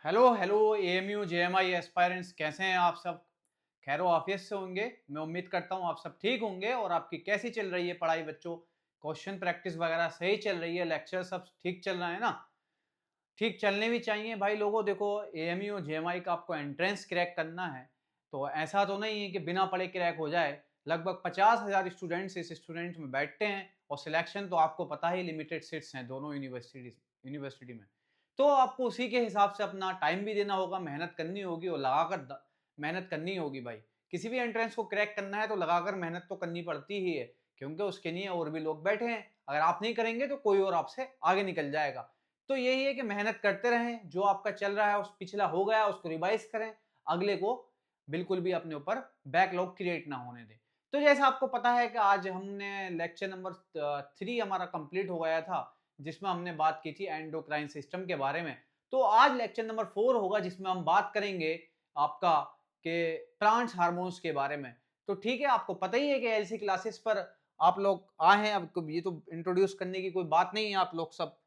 Hello hello AMU JMI aspirants, कैसे हैं आप सब? खैरो आफियत से होंगे। मैं उम्मीद करता हूँ आप सब ठीक होंगे। और आपकी कैसी चल रही है पढ़ाई बच्चों? क्वेश्चन प्रैक्टिस वगैरह सही चल रही है? लेक्चर सब ठीक चल रहा है ना? ठीक चलने भी चाहिए भाई लोगों। देखो, एएमयू जेएमआई का आपको एंट्रेंस क्रैक करना है तो ऐसा तो नहीं है कि बिना पढ़े क्रैक हो जाए। लगभग 50,000 स्टूडेंट्स इस स्टूडेंट में बैठते हैं और सिलेक्शन तो आपको पता ही लिमिटेड सीट्स हैं दोनों यूनिवर्सिटी में। तो आपको उसी के हिसाब से अपना टाइम भी देना होगा, मेहनत करनी होगी और लगाकर मेहनत करनी होगी भाई। किसी भी एंट्रेंस को क्रैक करना है तो लगाकर मेहनत तो करनी पड़ती ही है, क्योंकि उसके लिए और भी लोग बैठे हैं। अगर आप नहीं करेंगे तो कोई और आपसे आगे निकल जाएगा। तो यही है कि मेहनत करते रहें, जो आपका चल रहा है उस पिछला हो गया उसको रिवाइज करें, अगले को बिल्कुल भी अपने ऊपर बैकलॉग क्रिएट ना होने दें। तो जैसा आपको पता है कि आज हमने लेक्चर नंबर 3 हमारा कंप्लीट हो गया था, जिसमें हमने बात की थी एंडोक्राइन सिस्टम के बारे में। तो आज लेक्चर नंबर 4 होगा जिसमें हम बात करेंगे आपका के प्लांट्स हार्मोन्स के बारे में। तो ठीक है, आपको पता ही है कि एलसी क्लासेस पर आप लोग आए हैं। अब ये तो इंट्रोड्यूस करने की कोई बात नहीं है, आप लोग सब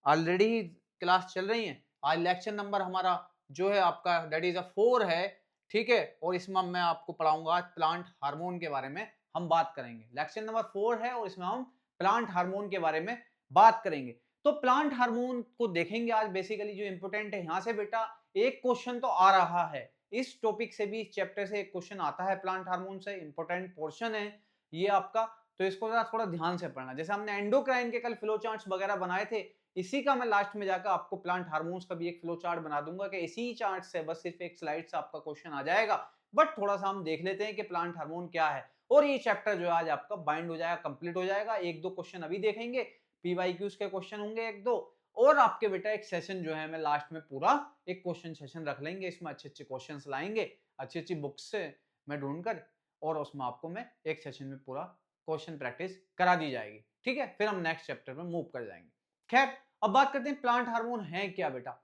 ऑलरेडी क्लास चल रही है। आज लेक्चर नंबर हमारा जो है आपका दैट इज अ 4 है, ठीक है। और इसमें मैं आपको पढ़ाऊंगा आज प्लांट हार्मोन के बारे में हम बात करेंगे। लेक्चर नंबर 4 है और इसमें हम प्लांट हार्मोन के बारे में बात करेंगे। तो प्लांट हार्मोन को देखेंगे आज। बेसिकली जो इंपॉर्टेंट है, यहाँ से बेटा एक क्वेश्चन तो आ रहा है, इस टॉपिक से भी, इस चैप्टर से एक क्वेश्चन आता है प्लांट हार्मोन से। इंपॉर्टेंट पोर्शन है ये आपका, तो इसको जरा थोड़ा ध्यान से पढ़ना। जैसे हमने एंडोक्राइन के कल फ्लो चार्ट्स वगैरह बनाए थे, इसी का मैं लास्ट में जाकर आपको प्लांट हार्मोन्स का भी एक फ्लो चार्ट बना दूंगा कि इसी चार्ट से बस सिर्फ एक स्लाइड से आपका क्वेश्चन आ जाएगा। बट थोड़ा सा हम देख लेते हैं कि प्लांट हार्मोन क्या है, और ये चैप्टर जो है आज आपका बाइंड हो जाएगा, कंप्लीट हो जाएगा। एक दो क्वेश्चन अभी देखेंगे, पीवाईक्यूज के क्वेश्चन होंगे एक दो, और आपके बेटा एक सेशन जो है मैं लास्ट में पूरा एक क्वेश्चन सेशन रख लेंगे। इसमें अच्छे अच्छे क्वेश्चन लाएंगे, अच्छी अच्छी बुक्स से मैं ढूंढकर, और उसमें आपको मैं एक सेशन में पूरा क्वेश्चन प्रैक्टिस करा दी जाएगी। ठीक है, फिर हम नेक्स्ट चैप्टर में मूव कर जाएंगे। खैर, अब बात करते हैं प्लांट हार्मोन है क्या बेटा।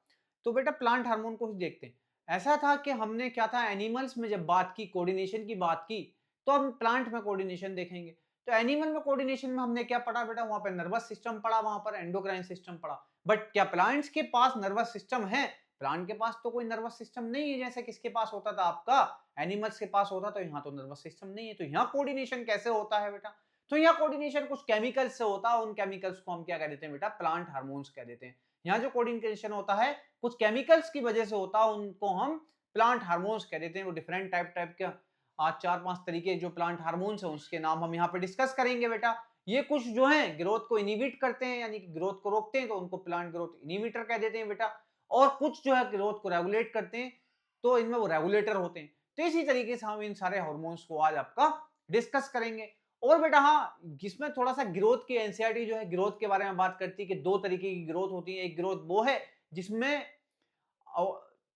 तो बेटा प्लांट हार्मोन को ही देखते हैं। ऐसा था कि हमने क्या था, एनिमल्स में जब बात की, कोऑर्डिनेशन की बात की, तो हम प्लांट में कोऑर्डिनेशन देखेंगे। तो एनिमल में कोऑर्डिनेशन में हमने क्या पढ़ा बेटा, वहां पर नर्वस सिस्टम पढ़ा, वहां पर एंडोक्राइन सिस्टम पढ़ा। बट क्या प्लांट्स के पास नर्वस सिस्टम है? प्लांट के पास तो कोई नर्वस सिस्टम नहीं है, जैसे किसके पास होता था आपका, एनिमल्स के पास होता। तो यहाँ तो नर्वस सिस्टम नहीं है, तो यहाँ कोऑर्डिनेशन कैसे होता है बेटा? तो यहाँ कोऑर्डिनेशन कुछ केमिकल्स से होता है, उन केमिकल्स को हम क्या कह देते हैं बेटा, प्लांट हार्मोन्स कह देते हैं। यहाँ जो कोऑर्डिनेशन होता है कुछ केमिकल्स की वजह से होता है, उनको हम प्लांट हार्मोन्स कह देते हैं। वो डिफरेंट टाइप के आज 4-5 तरीके जो प्लांट हार्मोन्स हैं उसके नाम हम यहाँ पे डिस्कस करेंगे बेटा। ये कुछ जो है ग्रोथ को इनिबिट करते हैं, यानी कि ग्रोथ को रोकते हैं, तो उनको प्लांट ग्रोथ इनिबिटर कह देते हैं बेटा। और कुछ जो है ग्रोथ को रेगुलेट करते हैं, तो इनमें वो रेगुलेटर होते हैं। तो इसी तरीके से हम इन सारे हार्मोन्स को आज आपका डिस्कस करेंगे। और बेटा हाँ, जिसमें थोड़ा सा ग्रोथ की एनसीईआरटी जो है ग्रोथ के बारे में बात करती है कि दो तरीके की ग्रोथ होती है। एक ग्रोथ वो है जिसमें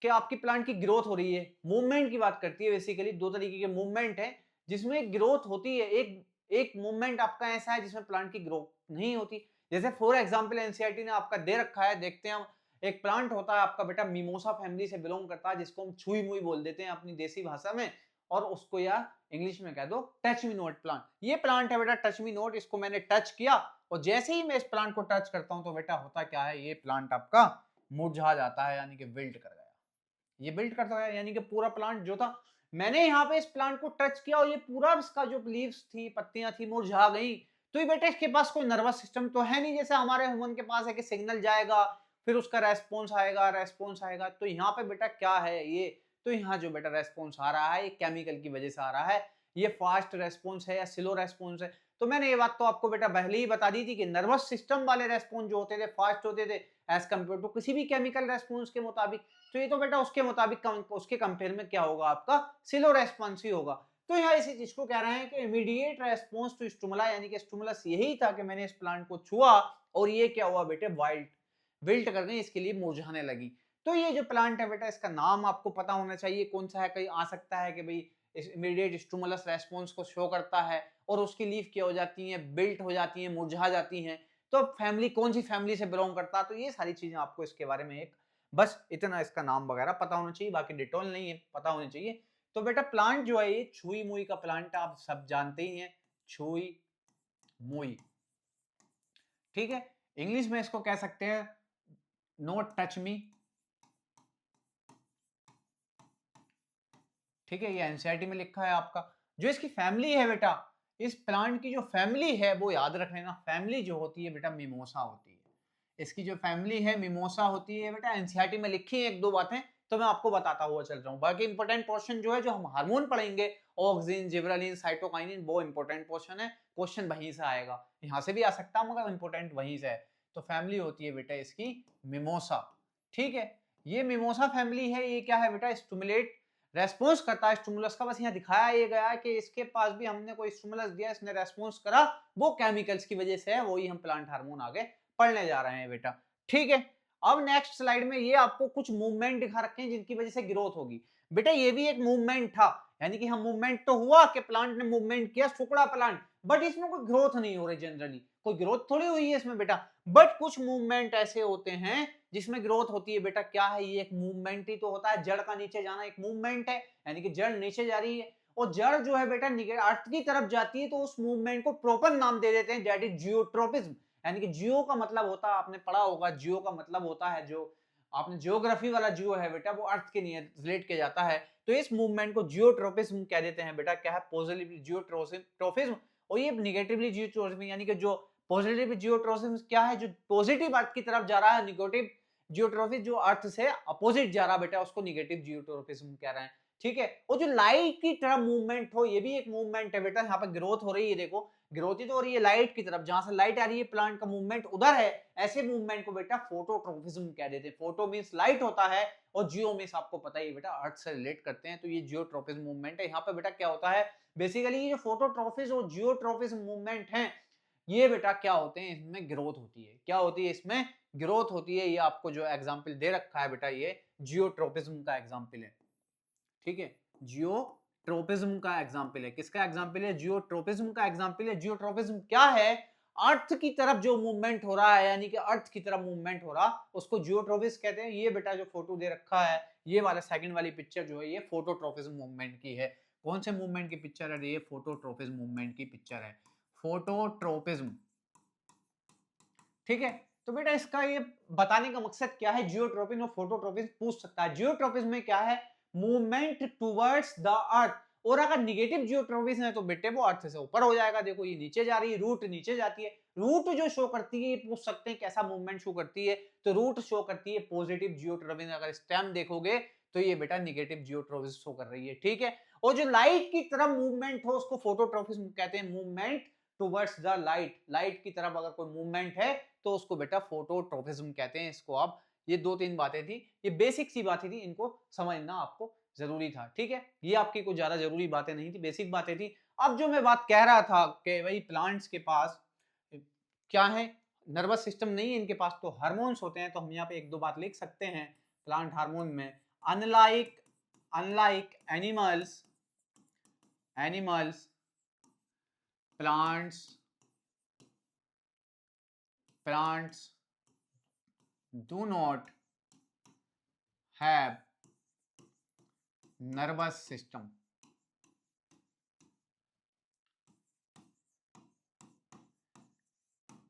कि आपकी प्लांट की ग्रोथ हो रही है, मूवमेंट की बात करती है। बेसिकली दो तरीके के मूवमेंट है जिसमें ग्रोथ होती है। एक एक मूवमेंट आपका ऐसा है जिसमें प्लांट की ग्रोथ नहीं होती। जैसे फॉर एग्जांपल एनसीईआरटी ने आपका दे रखा है, देखते हैं हम। एक प्लांट होता है आपका बेटा, मिमोसा फैमिली से बिलोंग करता है, जिसको हम छुई मुई बोल देते हैं अपनी देसी भाषा में, और उसको या इंग्लिश में कह दो टच मी नोट प्लांट। ये प्लांट है बेटा टच मी नोट, इसको मैंने टच किया और जैसे ही मैं इस प्लांट को टच करता हूं तो बेटा होता क्या है, ये प्लांट आपका मुरझा जाता है, यानी कि विल्ट कर गया। ये बिल्ड करता गया, यानी कि पूरा प्लांट जो था, मैंने यहाँ पे इस प्लांट को टच किया और ये पूरा इसका जो लीव्स थी, पत्तियां थी, मुरझा गई। तो ये बेटा इसके पास कोई नर्वस सिस्टम तो है नहीं, जैसे हमारे ह्यूमन के पास है कि सिग्नल जाएगा फिर उसका रेस्पॉन्स आएगा, रेस्पॉन्स आएगा। तो यहाँ पे बेटा क्या है ये, तो यहाँ जो बेटा रेस्पॉन्स आ रहा है ये केमिकल की वजह से आ रहा है। ये फास्ट रेस्पॉन्स है या स्लो रेस्पॉन्स है? तो मैंने ये बात तो आपको बेटा पहले ही बता दी थी कि नर्वस सिस्टम वाले रेस्पॉन्स जो होते थे फास्ट होते थे एज कम्पेयर टू किसी भी केमिकल रेस्पॉन्स के मुताबिक। तो ये तो बेटा उसके मुताबिक उसके कंपेयर में क्या होगा, आपका स्लो रेस्पॉन्स ही होगा। तो यहाँ इसी चीज को कह रहे हैं कि इमीडिएट रेस्पॉन्स टू स्टिमुला, यानी कि स्टिमुलस यही था कि मैंने इस प्लांट को छुआ और ये क्या हुआ बेटे, वाइल्ड विल्ट कर गई, इसके लिए मुरझाने लगी। तो ये जो प्लांट है बेटा, इसका नाम आपको पता होना चाहिए कौन सा है। कहीं आ सकता है कि भाई इस इमीडिएट स्टिमुलस रेस्पॉन्स को शो करता है और उसकी लीफ क्या हो जाती है, बिल्ट हो जाती है, मुरझा जाती हैं। तो फैमिली कौन सी फैमिली से बिलोंग करता है, तो ये सारी चीजें आपको इसके बारे में एक बस इतना इसका नाम वगैरह पता होना चाहिए, बाकी डिटेल नहीं है, पता होनी चाहिए। तो बेटा प्लांट जो है ये छुई मुई का प्लांट आप सब जानते ही हैं, छुई मुई, ठीक है। इंग्लिश में इसको कह सकते हैं नो टच मी, ठीक है, ये एनसीईआरटी में लिखा है आपका। जो इसकी फैमिली है बेटा, इस प्लांट की जो फैमिली है वो याद रख लेना, फैमिली जो होती है बेटा मिमोसा होती है। इसकी जो फैमिली है मिमोसा होती है बेटा, एनसीईआरटी में लिखी है एक दो बातें, तो मैं आपको बताता हुआ चल रहा हूँ। बाकी इंपॉर्टेंट पोर्शन जो है, जो हम हार्मोन पढ़ेंगे, ऑक्सिन, जिबरेलिन, साइटोकाइनिन, वो इंपॉर्टेंट पोर्शन है, क्वेश्चन वहीं से आएगा। यहाँ से भी आ सकता है मगर इंपॉर्टेंट वहीं से है। तो फैमिली होती है बेटा इसकी मिमोसा, ठीक है। ये मिमोसा फैमिली है, ये क्या है बेटा, स्टिमुलेट रेस्पॉन्स करता है स्टिमुलस का। बस यहाँ दिखाया ये गया है कि इसके पास भी हमने कोई स्टिमुलस दिया, इसने रेस्पॉन्स करा, वो केमिकल्स की वजह से है, वही हम प्लांट हार्मोन आगे पढ़ने जा रहे हैं बेटा, ठीक है। अब नेक्स्ट स्लाइड में ये आपको कुछ मूवमेंट दिखा रखे हैं जिनकी वजह से ग्रोथ होगी। बेटा ये भी एक मूवमेंट था, यानी कि हम मूवमेंट तो हुआ कि प्लांट ने मूवमेंट किया, सुकड़ा प्लांट, बट इसमें कोई ग्रोथ नहीं हो रही, जनरली कोई ग्रोथ थोड़ी हुई है इसमें बेटा। बट कुछ मूवमेंट ऐसे होते हैं जिसमें ग्रोथ होती है बेटा। क्या है ये, एक मूवमेंट ही तो होता है, जड़ का नीचे जाना एक मूवमेंट है, यानी कि जड़ नीचे जा रही है, और जड़ जो है बेटा अर्थ की तरफ जाती है, तो उस मूवमेंट को प्रोपर नाम दे देते हैं, दैट इज जियोट्रोपिज्म। यानी कि जियो का मतलब होता है, आपने पढ़ा होगा, जियो का मतलब होता है, जो आपने जियोग्राफी वाला जियो है बेटा, वो अर्थ के रिलेट किया जाता है। तो इस मूवमेंट को जियोट्रोपिज्म कह देते हैं बेटा। क्या है, पॉजिटिवली जियोट्रोपिज्म, और ये निगेटिवली जियोट्रोपिज्म, यानी कि जो पॉजिटिव जियोट्रोपिज्म क्या है, जो पॉजिटिव अर्थ की तरफ जा रहा है, निगेटिव जियोट्रोपिज्म जो अर्थ से अपोजिट जा रहा बेटा, उसको निगेटिव जियोट्रोपिज्म कह रहे हैं, ठीक है। और जो लाइट की तरफ मूवमेंट हो, ये भी एक मूवमेंट है बेटा। यहाँ पर ग्रोथ हो रही है, देखो ग्रोथ ही तो हो रही है लाइट की तरफ, जहां से लाइट आ रही है प्लांट का मूवमेंट उधर है, ऐसे मूवमेंट को बेटा फोटोट्रोपिज्म कह देते हैं। फोटो मींस लाइट होता है, और जियो मींस आपको पता ही है बेटा, अर्थ से रिलेट करते हैं, तो ये जियोट्रोपिज्म मूवमेंट है। यहाँ पे बेटा क्या होता है, बेसिकली ये जो फोटोट्रोपिज्म और जियोट्रोपिज्म मूवमेंट है, ये बेटा क्या होते हैं, इसमें ग्रोथ होती है। क्या होती है, इसमें ग्रोथ होती है। ये आपको जो एग्जाम्पल दे रखा है बेटा, ये जियोट्रोपिज्म का एग्जाम्पल है, ठीक है। जियोट्रोपिज्म का एग्जाम्पल है, किसका एग्जाम्पल है, जियोट्रोपिज्म का एग्जाम्पल है। जियोट्रोपिज्म क्या है, अर्थ की तरफ जो मूवमेंट हो रहा है, यानी कि अर्थ की तरफ मूवमेंट हो रहा, उसको जियोट्रोपिज्म कहते हैं। ये बेटा जो फोटो दे रखा है, ये वाला सेकंड वाली पिक्चर जो है, ये फोटोट्रोपिज्म मूवमेंट की है। कौन से मूवमेंट की पिक्चर है, ये फोटोट्रोपिज्म मूवमेंट की पिक्चर है, फोटोट्रोपिज्म, ठीक है। तो बेटा इसका ये बताने का मकसद क्या है, जियोट्रोपिज्म और फोटोट्रोपिज्म पूछ सकता है। जियोट्रोपिज्म में क्या है, मूवमेंट टुवर्ड्स द अर्थ, और अगर निगेटिव जियोट्रोपिज्म है तो बेटे वो अर्थ से ऊपर हो जाएगा। देखो ये नीचे जा रही है, रूट नीचे जाती है, रूट जो शो करती है, ये पूछ सकते हैं कैसा मूवमेंट शो करती है, तो रूट शो करती है पॉजिटिव जियोट्रोपिज्म। अगर स्टेम देखोगे तो ये बेटा निगेटिव जियोट्रोपिज्म शो कर रही है, ठीक है। और जो लाइट की तरफ मूवमेंट हो, उसको फोटोट्रोपिज्म कहते हैं, movement towards the light, light की तरफ अगर कोई मूवमेंट है तो उसको बेटा फोटोट्रोपिज्म कहते हैं। इसको आप, ये दो तीन बातें थी, ये बेसिक सी बातें थी, इनको समझना आपको जरूरी था, ठीक है। ये आपकी कोई ज्यादा जरूरी बातें नहीं थी, बेसिक बातें थी। अब जो मैं बात कह रहा था कि भाई प्लांट्स के पास क्या है, नर्वस सिस्टम नहीं है इनके पास, तो हार्मोन्स होते हैं। तो हम यहाँ पे एक दो बात लिख सकते हैं प्लांट हार्मोन में, unlike unlike animals plants do not have nervous system.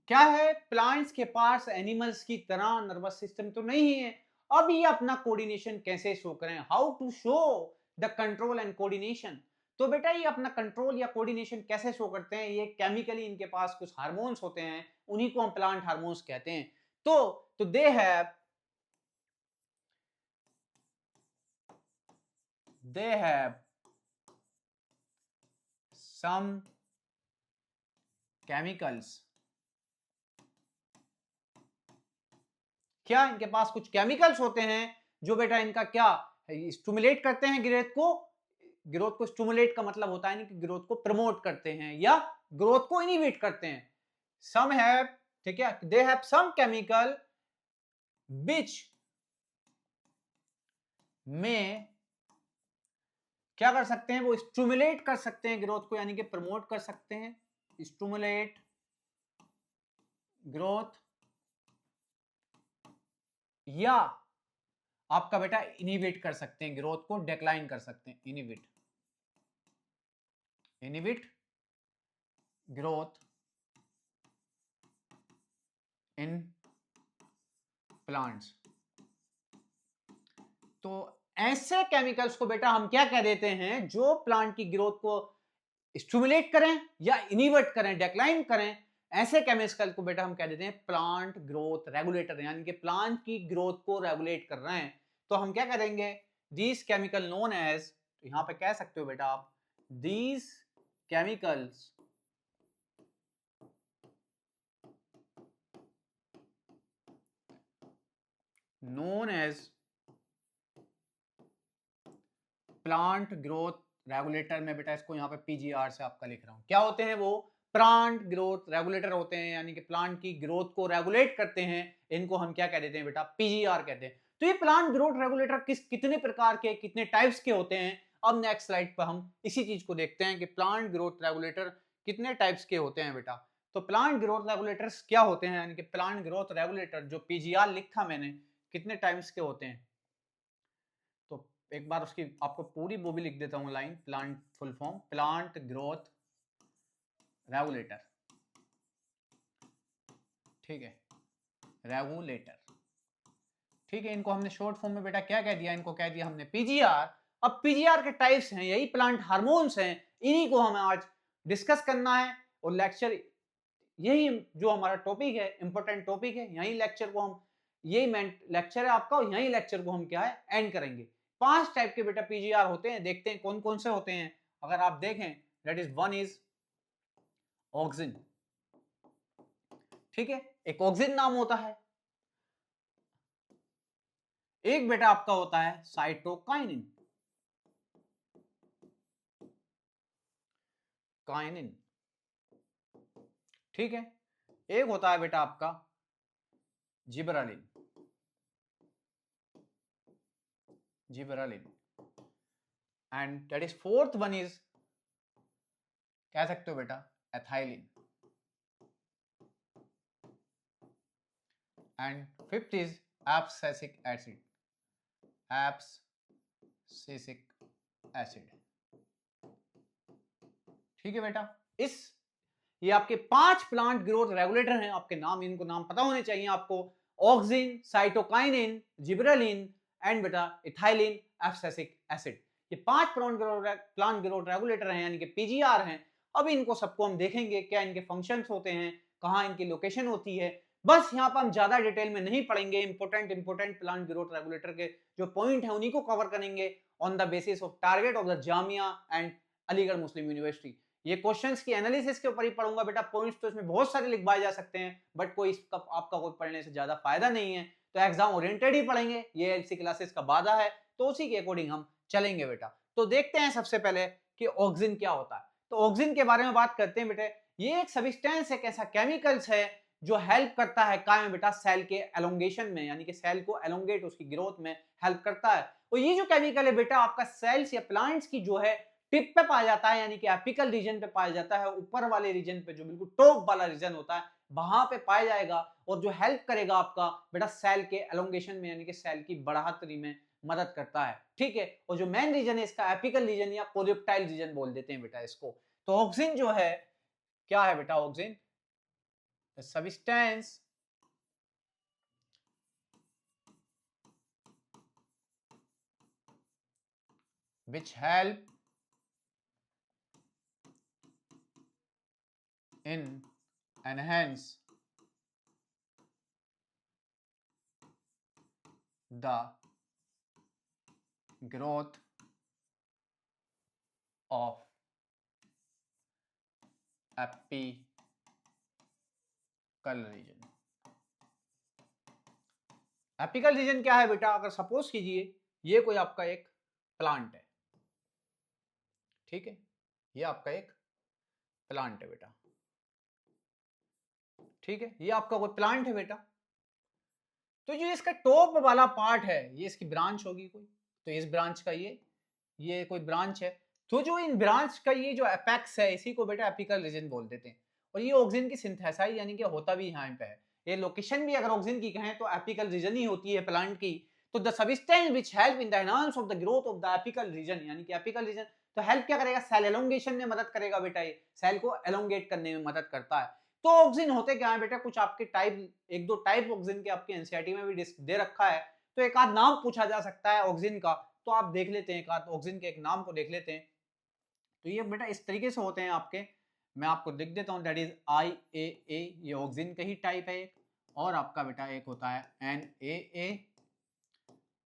क्या है, प्लांट्स के पास एनिमल्स की तरह नर्वस सिस्टम तो नहीं है। अब ये अपना कोऑर्डिनेशन कैसे शो करें, how to show the control and coordination. तो बेटा ये अपना कंट्रोल या कोऑर्डिनेशन कैसे शो करते हैं, ये केमिकली इनके पास कुछ हार्मोन्स होते हैं, उन्हीं को हम प्लांट हार्मोन्स कहते हैं। तो दे हैव some chemicals, क्या इनके पास कुछ केमिकल्स होते हैं जो बेटा इनका क्या स्टिमुलेट करते हैं ग्रोथ को स्टिमुलेट का मतलब होता है नहीं कि ग्रोथ को प्रमोट करते हैं या ग्रोथ को इनिबिट करते हैं। सम हैव, ठीक है, they have some chemical which में क्या कर सकते हैं, वो स्टिमुलेट कर सकते हैं ग्रोथ को, यानी कि प्रमोट कर सकते हैं, स्टिमुलेट ग्रोथ, या आपका बेटा इनिबिट कर सकते हैं, ग्रोथ को डिक्लाइन कर सकते हैं, इनिबिट ग्रोथ इन प्लांट्स। तो ऐसे केमिकल्स को बेटा हम क्या कह देते हैं जो प्लांट की ग्रोथ को स्टिमुलेट करें या इनिवर्ट करें, डिक्लाइन करें, ऐसे केमिकल को बेटा हम कह देते हैं प्लांट ग्रोथ रेगुलेटर, यानी कि प्लांट की ग्रोथ को रेगुलेट कर रहे हैं। तो हम क्या करेंगे, दीज केमिकल नोन एज, यहां पे कह सकते हो बेटा आप, these chemicals known as plant growth regulator. में बेटा इसको यहाँ पे पीजीआर से आपका लिख रहा हूँ। क्या होते हैं वो? प्लांट ग्रोथ रेगुलेटर होते हैं, यानी कि प्लांट की ग्रोथ को रेगुलेट करते हैं। इनको हम क्या कह देते हैं बेटा? पीजीआर कहते हैं। तो ये प्लांट ग्रोथ रेगुलेटर कितने प्रकार के, कितने टाइप्स के होते हैं? अब नेक्स्ट स्लाइड पर हम इसी चीज को देखते हैं कि प्लांट ग्रोथ रेगुलेटर कितने टाइप्स के होते हैं बेटा। तो प्लांट ग्रोथ रेगुलेटर्स क्या होते हैं, यानी कि प्लांट ग्रोथ रेगुलेटर जो पीजीआर लिखा मैंने, कितने टाइप्स के होते हैं? तो एक बार उसकी आपको पूरी वो भी लिख देता हूं line, plant full form, plant growth regulator, ठीक है, रेगुलेटर, ठीक है। इनको हमने शॉर्ट फॉर्म में बेटा क्या कह दिया? इनको कह दिया हमने पीजीआर। अब पीजीआर के टाइप्स हैं, यही प्लांट हार्मोन्स हैं, इन्हीं को हमें आज डिस्कस करना है। और लेक्चर, यही जो हमारा टॉपिक है, इंपॉर्टेंट टॉपिक है, यही लेक्चर को हम, यही लेक्चर है आपका, और यही लेक्चर को हम क्या है, एंड करेंगे। 5 टाइप के बेटा पीजीआर होते हैं, देखते हैं कौन कौन से होते हैं। अगर आप देखें, that is one is auxin, ठीक है, एक ऑक्सिन नाम होता है। एक बेटा आपका होता है साइटोकाइनिन, काइनिन, ठीक है। एक होता है बेटा आपका gibberellin, gibberellin, and that is fourth one is, कह सकते हो बेटा, ethylene, and fifth is abscisic acid, abscisic acid, ठीक है बेटा। इस, ये आपके 5 प्लांट ग्रोथ रेगुलेटर हैं, आपके नाम, इनको नाम पता होने चाहिए आपको। ऑक्सिन, साइटोकाइनिन, जिबरेलिन एंड बेटा इथाइलिन, एब्सिसिक एसिड, ये 5 प्लांट ग्रोथ रेगुलेटर हैं, यानी कि पीजीआर हैं। अब इनको सबको हम देखेंगे, क्या इनके फंक्शंस होते हैं, कहां इनकी लोकेशन होती है। बस यहाँ पर हम ज्यादा डिटेल में नहीं पढ़ेंगे, इंपोर्टेंट प्लांट ग्रोथ रेगुलेटर के जो पॉइंट है उन्हीं को कवर करेंगे on the basis of target of the Jamia and Aligarh Muslim university. ये क्वेश्चंस की एनालिसिस के ऊपर ही पढ़ूंगा बेटा, पॉइंट्स तो इसमें बहुत सारे लिखवाए जा सकते हैं, बट कोई इसका आपका कोई पढ़ने से ज्यादा फायदा नहीं है, तो एग्जाम ओरिएंटेड ही पढ़ेंगे, ये एलसी क्लासेस का वादा है, तो उसी के अकॉर्डिंग हम चलेंगे बेटा। तो देखते हैं सबसे पहले कि ऑक्सिन क्या होता है। तो ऑक्सिन के बारे में बात करते हैं बेटे। ये एक सब्सटेंस, एक ऐसा केमिकल्स है जो हेल्प करता है काय में बेटा, सेल के एलोंगेशन में, यानी कि सेल को एलोंगेट, उसकी ग्रोथ में हेल्प करता है। और ये जो केमिकल है बेटा आपका सेल्स या प्लांट्स की जो है टिप पे पाया जाता है, यानी कि एपिकल रीजन पे पाया जाता है, ऊपर वाले रीजन पे, जो बिल्कुल टॉप वाला रीजन होता है, वहां पे पाया जाएगा। और जो हेल्प करेगा आपका बेटा सेल के एलोंगेशन में, यानी कि सेल की बढ़ातरी में मदद करता है, ठीक है। और जो मेन रीजन है इसका, एपिकल रीजन या कोलिप्टाइल रीजन बोल देते हैं बेटा इसको। तो ऑक्सिन जो है, क्या है बेटा auxin? Substance which help in enhance the growth of apical region। Apical region क्या है बेटा? अगर सपोज कीजिए ये कोई आपका एक प्लांट है, ठीक है, ये आपका एक प्लांट है बेटा, ठीक है, ये आपका कोई प्लांट है बेटा। तो जो इसका टॉप वाला पार्ट है, ये इसकी ब्रांच होगी कोई, तो इस ब्रांच का ये कोई ब्रांच है। तो जो इन ब्रांच का ये जो एपेक्स है, इसी को बेटा एपिकल रीजन बोल देते हैं। और ये ऑक्सिन की सिंथेसाइज, यानी कि होता भी यहाँ पे है, ये लोकेशन भी अगर ऑक्सिन की कहें तो एपिकल रीजन ही होती है प्लांट की। तो the substance which help in the enhance of the growth of the apical region, यानी कि एपिकल रीजन तो हेल्प क्या करेगा? सेल एलोंगेशन में मदद करेगा बेटा, ये सेल को एलोंगेट करने में मदद करता है। तो ऑक्सिन होते क्या है बेटा? कुछ आपके टाइप, एक दो टाइप ऑक्सिन के आपके एनसीईआरटी में भी दे रखा है, तो एक आध नाम पूछा जा सकता है ऑक्सिन का, तो आप देख लेते हैं, एक आध ऑक्सीजन के एक नाम को देख लेते हैं। तो ये बेटा इस तरीके से होते हैं आपके, मैं आपको लिख देता हूँ, दैट इज IAA, ये ऑक्सीजन का ही टाइप है एक, और आपका बेटा एक होता है NAA,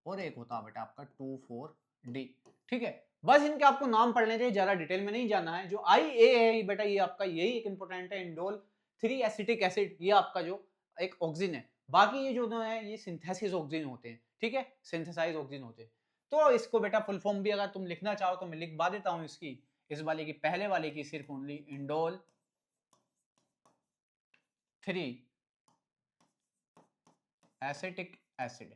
और एक होता है बेटा आपका 2,4-D। ठीक है, बस इनके आपको नाम पढ़ने चाहिए, ज्यादा डिटेल में नहीं जाना है। जो IA है बेटा, ये आपका यही एक इंपॉर्टेंट है, इंडोल 3 एसिटिक एसिड, ये आपका जो एक ऑक्सीजन है। बाकी ये जो है ये सिंथेसिस ऑक्सीजन होते हैं, ठीक है, सिंथेसाइज ऑक्सीजन होते हैं। तो इसको बेटा फुल फॉर्म भी अगर तुम लिखना चाहो तो मैं लिखवा देता हूं इसकी, इस वाले की, पहले वाले की सिर्फ ओनली इंडोल 3 एसिटिक एसिड।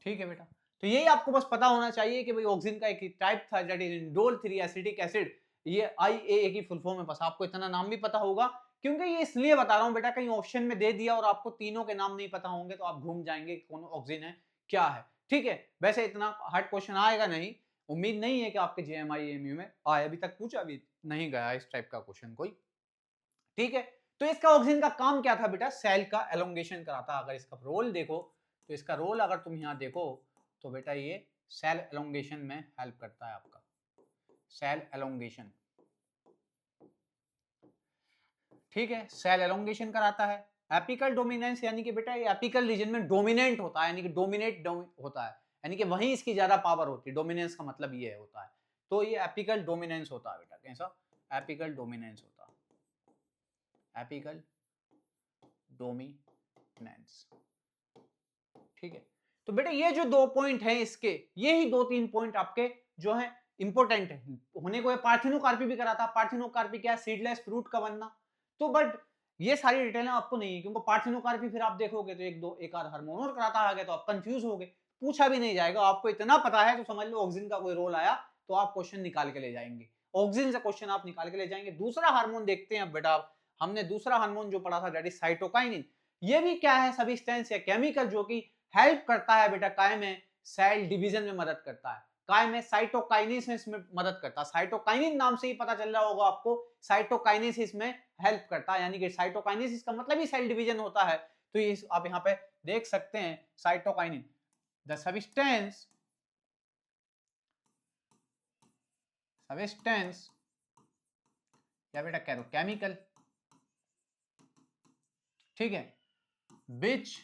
ठीक है बेटा, तो यही आपको बस पता होना चाहिए कि भाई ऑक्सीजन का एक टाइप था, that is indole 3 acetic acid, ये IAA की फुल फॉर्म है। बस आपको इतना नाम भी पता होगा, क्योंकि ये इसलिए बता रहा हूं बेटा, कहीं ऑप्शन में दे दिया और आपको तीनों के नाम नहीं पता होंगे तो आप घूम जाएंगे कौन ऑक्सीजन है क्या है। ठीक है, वैसे इतना हार्ड क्वेश्चन आएगा नहीं, उम्मीद नहीं है कि आपके JMI में आए, अभी तक पूछा भी नहीं गया इस टाइप का क्वेश्चन कोई। ठीक है, तो इसका ऑक्सीजन का काम क्या था बेटा, सेल का एलोंगेशन कराता। अगर इसका रोल देखो तो इसका रोल अगर तुम यहां देखो तो बेटा ये सेल एलोंगेशन में हेल्प करता है आपका, सेल एलोंगेशन। ठीक है, सेल एलोंगेशन कराता है। एपिकल डोमिनेंस यानी कि बेटा ये एपिकल रीजन में डोमिनेंट होता है, यानी कि डोमिनेट होता है, यानी कि वहीं इसकी ज्यादा पावर होती है। डोमिनेंस का मतलब ये होता है, तो ये एपिकल डोमिनेंस होता है बेटा। कैसा एपिकल डोमिनेंस होता है, एपिकल डोमिनेंस। ठीक है, तो बेटा ये जो 2 पॉइंट हैं इसके, ये ही 2-3 पॉइंट आपके जो है इंपॉर्टेंट है होने को। पार्थिनोकार्पी भी कराता। पार्थिनोकार्पी क्या है, सीडलेस फ्रूट का बनना। तो बट ये सारी डिटेल आपको नहीं है, क्योंकि पार्थिनोकार्पी फिर आप देखोगे तो एक आध हार्मोन कराता आ गया तो आप कंफ्यूज हो गए, पूछा भी नहीं जाएगा। आपको इतना पता है तो समझ लो ऑक्सीजन का कोई रोल आया तो आप क्वेश्चन निकाल के ले जाएंगे, ऑक्सीजन से क्वेश्चन आप निकाल के ले जाएंगे। दूसरा हार्मोन देखते हैं अब बेटा, हमने दूसरा हार्मोन जो पढ़ा था दैट इज साइटोकाइनिन। ये भी क्या है, सब्सटेंस या केमिकल जो कि हेल्प करता है बेटा काय में, सेल डिवीजन में मदद करता है। काय में साइटोकाइनेसिस में मदद करता है। साइटोकाइनिन नाम से ही पता चल रहा होगा आपको, साइटोकाइनेसिस में हेल्प करता है, यानी कि साइटोकाइनेसिस का मतलब ही सेल डिवीजन होता है। तो ये आप यहां पे देख सकते हैं, साइटोकाइनिन द सब्सटेंस या बेटा कह दो केमिकल, ठीक है, विच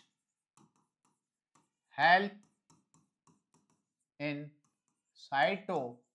हेल्प इन साइटोकाइनेसिस।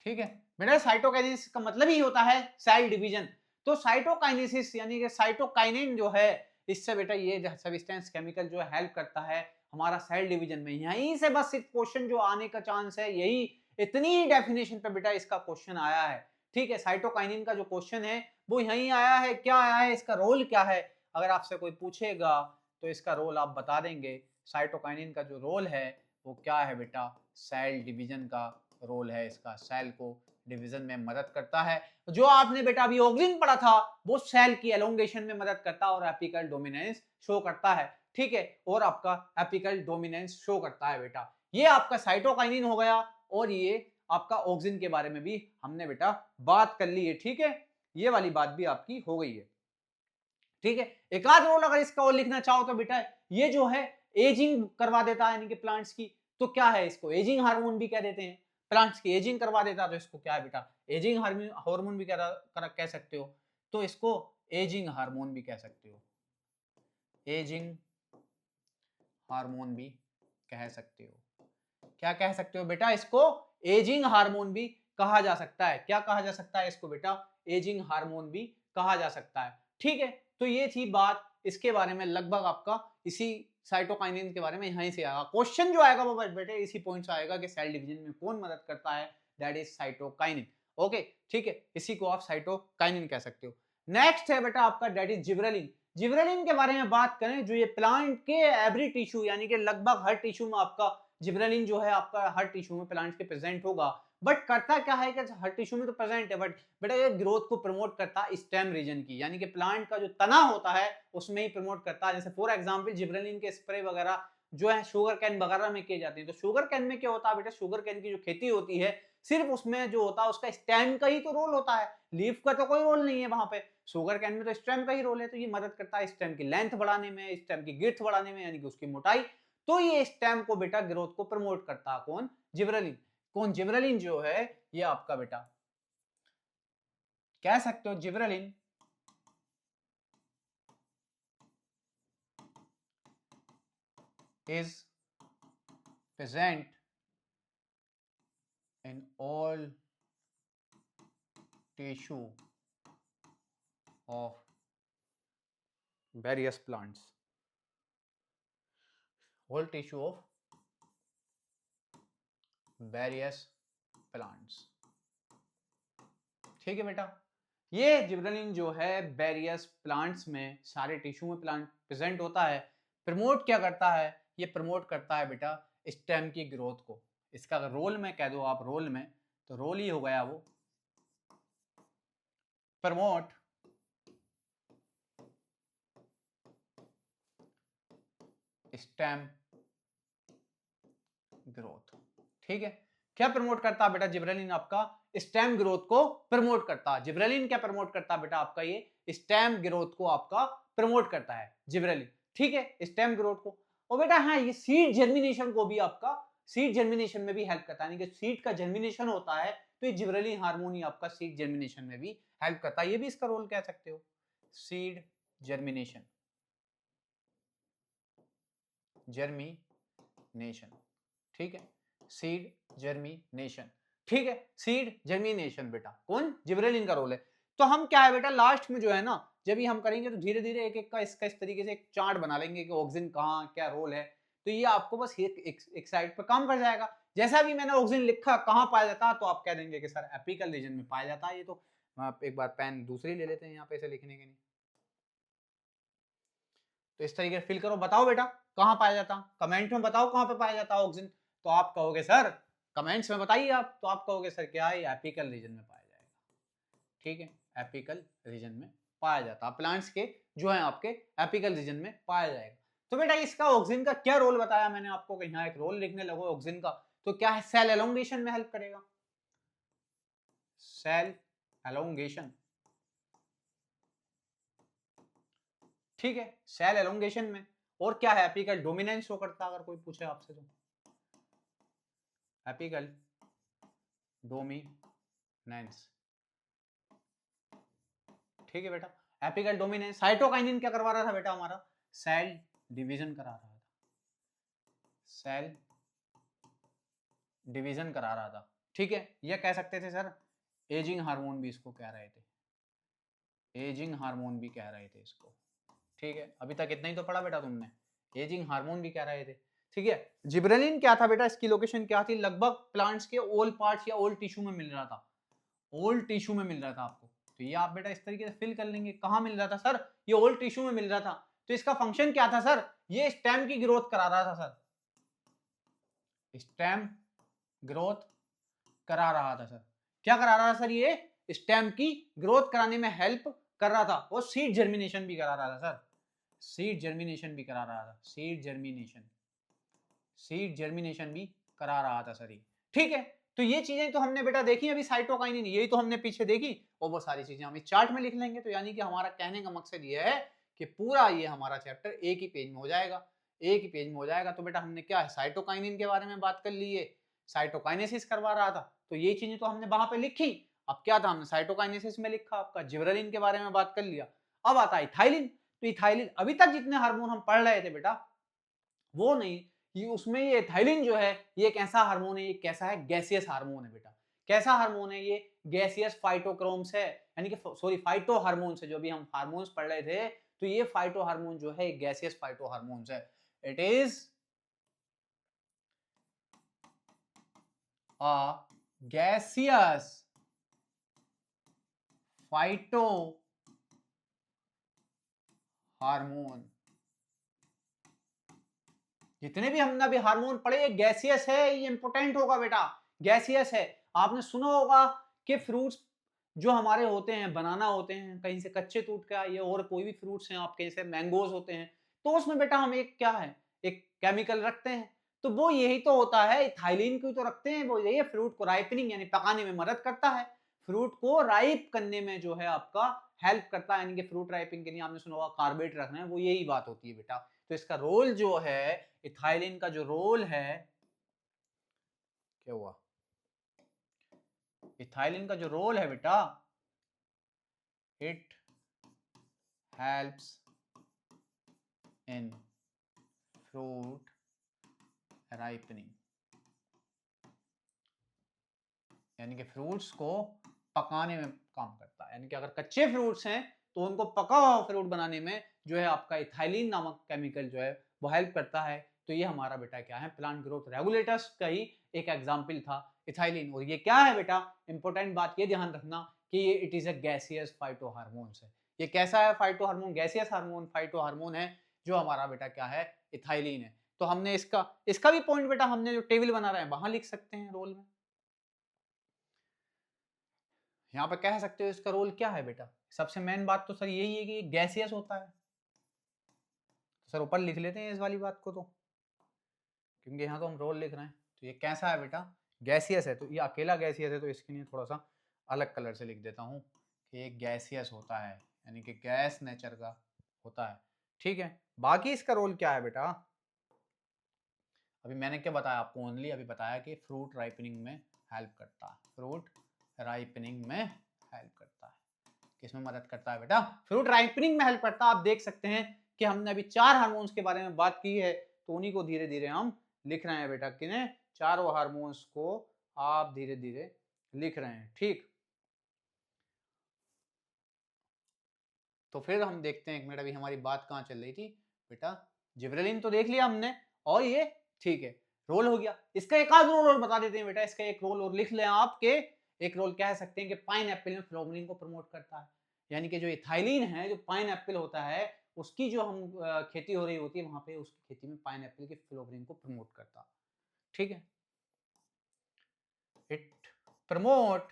ठीक है बेटा, साइटोकाइनेसिस का मतलब ही होता है सेल डिवीजन। तो साइटोकाइनेसिस यानी कि साइटोकाइनिन जो है, इससे बेटा ये सब्सटेंस केमिकल जो हेल्प करता है हमारा सेल डिवीजन में। यहीं से बस एक क्वेश्चन जो आने का चांस है, यही इतनी डेफिनेशन पे बेटा इसका क्वेश्चन आया है। ठीक है, साइटोकाइनिन का जो क्वेश्चन है वो यहीं आया है। क्या आया है, इसका रोल क्या है, अगर आपसे कोई पूछेगा तो इसका रोल आप बता देंगे। साइटोकाइनिन का जो रोल है वो क्या है बेटा, सेल डिवीजन का रोल है इसका, सेल को डिवीजन में मदद करता है। जो आपने बेटा अभी ऑक्सीजन पढ़ा था वो सेल की एलोंगेशन में मदद करता है और एपिकल डोमिनेंस शो करता है। ठीक है, और आपका एपिकल डोमिनेंस शो करता है बेटा। ये आपका साइटोकाइनिन हो गया, और ये आपका ऑक्सीजन के बारे में भी हमने बेटा बात कर ली है। ठीक है, ये वाली बात भी आपकी हो गई है। ठीक है, एक आध रोल अगर इसका और लिखना चाहो तो बेटा ये जो है एजिंग करवा देता है, यानी कि प्लांट्स की। तो क्या है, इसको एजिंग हार्मोन भी कह देते हैं, प्लांट्स की एजिंग करवा देता है। तो इसको क्या है बेटा, एजिंग हार्मोन भी कह सकते हो। तो इसको एजिंग हार्मोन भी कह सकते हो, एजिंग हार्मोन भी कह सकते हो। क्या कह सकते हो बेटा, इसको एजिंग हार्मोन भी कहा जा सकता है। क्या कहा जा सकता है इसको बेटा, एजिंग हार्मोन भी कहा जा सकता है। ठीक है, तो ये थी बात इसके बारे में, लगभग आपका इसी साइटोकाइनिन के बारे में यहीं से आएगा क्वेश्चन। जो आएगा वो बेटे इसी पॉइंट से आएगा कि सेल डिवीजन में कौन मदद करता है, दैट इज साइटोकाइनिन। ओके, ठीक है, इसी को आप साइटोकाइनिन कह सकते हो। नेक्स्ट है बेटा आपका दैट इज जिबरेलिन। जिबरेलिन के बारे में बात करें, जो ये प्लांट के एवरी टिश्यू यानी कि लगभग हर टिश्यू में आपका जिबरेलिन जो है आपका हर टिश्यू में प्लांट के प्रेजेंट होगा। बट करता क्या है कि हर टिश्यू में तो प्रेजेंट है, बट बेटा ये ग्रोथ को प्रमोट करता है स्टेम रीजन की, यानी कि प्लांट का जो तना होता है उसमें ही प्रमोट करता है। जैसे फॉर एग्जांपल जिबरेलिन के स्प्रे वगैरह जो है शुगर कैन वगैरह में किए जाते हैं। तो शुगर कैन में क्या होता है बेटा, शुगर कैन की जो खेती होती है सिर्फ उसमें जो होता है उसका स्टेम का ही तो रोल होता है, लीफ का तो कोई रोल नहीं है वहां पे। शुगर कैन में तो स्टेम का ही रोल है, तो ये मदद करता है स्टेम की लेंथ बढ़ाने में, स्टेम की गिर्थ बढ़ाने में, यानी कि उसकी मोटाई। तो ये स्टेम को बेटा ग्रोथ को प्रमोट करता है कौन? जिब्रेलिन। कौन? जिब्रेलिन जो है ये आपका बेटा कह सकते हो gibberellin is present in all tissue of various plants, all tissue of various plants। ठीक है बेटा, ये जिब्रेलिन जो है वेरियस प्लांट्स में, सारे टिश्यू में प्लांट प्रेजेंट होता है। प्रमोट क्या करता है? ये प्रमोट करता है बेटा स्टेम की ग्रोथ को। इसका अगर रोल में कह दो आप, रोल में, तो रोल ही हो गया वो प्रमोट स्टेम ग्रोथ। ठीक है, क्या प्रमोट करता है बेटा जिब्रेलिन? आपका स्टेम ग्रोथ को प्रमोट करता है। जिब्रेलिन क्या प्रमोट करता है बेटा? आपका ये स्टेम ग्रोथ को आपका प्रमोट करता है जिब्रेलिन। ठीक है, स्टेम ग्रोथ को। और बेटा हाँ, ये सीड जर्मिनेशन को भी आपका, सीड जर्मिनेशन में भी हेल्प करता है, यानी कि सीड का जर्मिनेशन होता है तो ये जिब्रेलिन हार्मोन ही आपका सीड जर्मिनेशन में भी हेल्प करता है। ये भी इसका रोल कह सकते हो, सीड जर्मिनेशन, जर्मिनेशन। ठीक है, सीड जर्मिनेशन। ठीक है, सीड जर्मिनेशन बेटा कौन? जिब्रेलिन का रोल है। तो हम क्या है बेटा लास्ट में जो है ना, जब ये हम करेंगे तो धीरे धीरे एक एक का इसका इस तरीके से एक चार्ट बना लेंगे कि ऑक्सीजन कहाँ क्या रोल है। तो ये आपको बस एक साइड पर काम कर जाएगा। जैसा भी मैंने ऑक्सीजन लिखा कहाँ पाया जाता है, तो आप कह देंगे कि सर एपिकल रीजन में पाया जाता है। ये तो आप एक बार पेन दूसरी ले लेते हैं यहाँ पे ऐसे लिखने के लिए। तो इस तरीके से फिल करो, बताओ बेटा कहाँ पाया जाता, कमेंट में बताओ कहाँ पे पाया जाता है ऑक्सीजन। तो आप कहोगे सर, कमेंट्स में बताइए आप, तो आप कहोगे सर क्या है, एपिकल रीजन में पाया जाएगा। ठीक है, एपिकल रीजन में पाया जाता है, प्लांट्स के जो है आपके एपिकल रीजन में पाया जाएगा। तो बेटा इसका ऑक्सीजन का क्या रोल बताया मैंने आपको, कि यहाँ एक रोल लिखने लगो ऑक्सीजन का, तो क्या है, सेल एलोंगेशन में हेल्प करेगा, सेल एलोंगेशन। ठीक है, सेल एलोंगेशन में। और क्या है, एपिकल डोमिनेंस शो करता है, अगर कोई पूछे आपसे तो एपिकल डोमिनेंस। ठीक है बेटा, एपिकल डोमिनेंस। साइटोकाइनिन क्या करवा रहा था बेटा हमारा, सेल डिवीजन करा रहा था, सेल डिवीजन करा रहा था। ठीक है, ये कह सकते थे सर एजिंग हार्मोन भी इसको कह रहे थे, एजिंग हार्मोन भी कह रहे थे इसको। ठीक है, अभी तक इतना ही तो पढ़ा बेटा तुमने, एजिंग हार्मोन भी कह रहे थे। ठीक है, जिब्रेलिन क्या था बेटा, इसकी लोकेशन क्या थी, लगभग प्लांट्स के ओल पार्ट्स या ओल टिश्यू में मिल रहा था, ओल टिश्यू में मिल रहा था आपको। तो ये आप बेटा इस तरीके से फिल कर लेंगे, कहां मिल रहा था सर, ये ओल टिश्यू में मिल रहा था। तो इसका फंक्शन क्या था सर, ये स्टेम की ग्रोथ करा रहा था सर, स्टेम ग्रोथ करा रहा था सर। क्या करा रहा था सर, ये स्टेम की ग्रोथ कराने में हेल्प कर रहा था, और सीड जर्मिनेशन भी करा रहा था सर, सीड जर्मिनेशन भी करा रहा था, सीड जर्मिनेशन, सीड जर्मिनेशन भी करा रहा था सर। ठीक है, तो ये चीजें तो हमने बेटा देखी अभी, साइटोकाइनिन यही तो हमने पीछे देखी, और वो सारी चीजें हम इस चार्ट में लिख लेंगे। तो यानी कि हमारा कहने का मकसद ये है कि पूरा ये हमारा चैप्टर एक ही पेज में हो जाएगा, एक ही पेज में हो जाएगा। तो बेटा हमने क्या है, साइटोकाइनिन के बारे में बात कर ली है, साइटोकाइनेसिस करवा रहा था, तो ये चीजें तो हमने वहां पे लिखी। अब क्या था, हमने साइटोकाइनेसिस में लिखा, आपका जिब्रेलिन के बारे में बात कर लिया। अब आता है इथाइलिन। तो इथाइलिन, अभी तक जितने हार्मोन हम पढ़ रहे थे बेटा वो नहीं, ये उसमें ये एथाइलिन जो है ये एक ऐसा हार्मोन है, ये कैसा है, गैसियस हार्मोन है बेटा। कैसा हार्मोन है ये, गैसियस फाइटोक्रोम्स है, यानी कि सॉरी फाइटो हार्मोन्स है, जो भी हम हार्मोन्स पढ़ रहे थे, तो ये फाइटो हार्मोन जो है गैसियस फाइटो हार्मोन्स है। It is a gaseous phyto hormone. जितने भी हमने अभी हार्मोन पढ़े ये गैसियस है, ये इंपोर्टेंट होगा बेटा, गैसियस है। आपने सुना होगा कि फ्रूट्स जो हमारे होते हैं, बनाना होते हैं कहीं से कच्चे टूट का, ये और कोई भी फ्रूट्स हैं आपके, जैसे मैंगोज होते हैं, तो उसमें बेटा हम एक क्या है, एक केमिकल रखते हैं, तो वो यही तो होता है, इथाइलिन को तो रखते हैं, वो यही फ्रूट को राइपनिंग यानी पकाने में मदद करता है, फ्रूट को राइप करने में जो है आपका हेल्प करता है, यानी कि फ्रूट राइपिंग के लिए आपने सुना होगा कार्बेट रखना है, वो यही बात होती है बेटा। तो इसका रोल जो है, इथाइलिन का जो रोल है, क्या हुआ, इथाइलिन का जो रोल है बेटा, it helps in fruit ripening, यानी कि फ्रूट्स को पकाने में काम करता है। यानी कि अगर कच्चे फ्रूट्स हैं तो उनको पका हुआ फ्रूट बनाने में जो है आपका इथाइलिन नामक केमिकल जो है वो हेल्प करता है। तो ये हमारा बेटा क्या है, प्लांट ग्रोथ रेगुलेटर्स का ही एक एग्जाम्पल था इथाइलिन। और ये क्या है बेटा, इंपॉर्टेंट बात ये ध्यान रखना कि ये it is a gaseous phyto hormones है। ये कैसा है phyto hormone, gaseous hormone phyto hormone है, जो हमारा बेटा क्या है, इथाइलिन है। तो हमने इसका इसका भी पॉइंट बेटा हमने जो टेबल बना रहे हैं वहां लिख सकते हैं रोल में। यहाँ पे कह सकते हो इसका रोल क्या है बेटा। सबसे मेन बात तो सर यही है कि गैसियस होता है। तो सर ऊपर लिख लेते हैं इस वाली बात को, तो क्योंकि यहाँ तो हम रोल लिख रहे हैं। तो ये कैसा है बेटा, गैसियस है। तो ये अकेला गैसियस है, तो इसके लिए थोड़ा सा अलग कलर से लिख देता हूँ कि ये गैसियस होता है, यानी कि गैस नेचर का होता है। ठीक है, बाकी इसका रोल क्या है बेटा, अभी मैंने क्या बताया आपको, ओनली अभी बताया कि फ्रूट राइपनिंग में हेल्प करता है, फ्रूट राइपनिंग में हेल्प करता है। किसमें मदद करता है बेटा, फ्रूट राइपनिंग में हेल्प करता है। आप देख सकते हैं कि हमने अभी 4 हार्मोन्स के बारे में बात की है, तो उन्हीं को धीरे धीरे हम लिख रहे हैं बेटा। किन्हें, चारों हार्मोन्स को आप धीरे धीरे लिख रहे हैं। ठीक, तो फिर हम देखते हैं, एक मिनट, अभी हमारी बात कहाँ चल रही थी बेटा, जिब्रेलिन तो देख लिया हमने, और ये ठीक है रोल हो गया। इसका एक आध रोल बता देते हैं बेटा, इसका एक रोल और लिख लें आपके। एक रोल कह सकते हैं कि पाइन एप्पल में फ्लोवरिन को प्रमोट करता है, यानी कि जो इथाइलिन है, जो पाइन एप्पल होता है उसकी जो हम खेती हो रही होती है वहां पे, उसकी खेती में पाइन एप्पल के फ्लोवरिन को प्रमोट करता है। ठीक है, it promote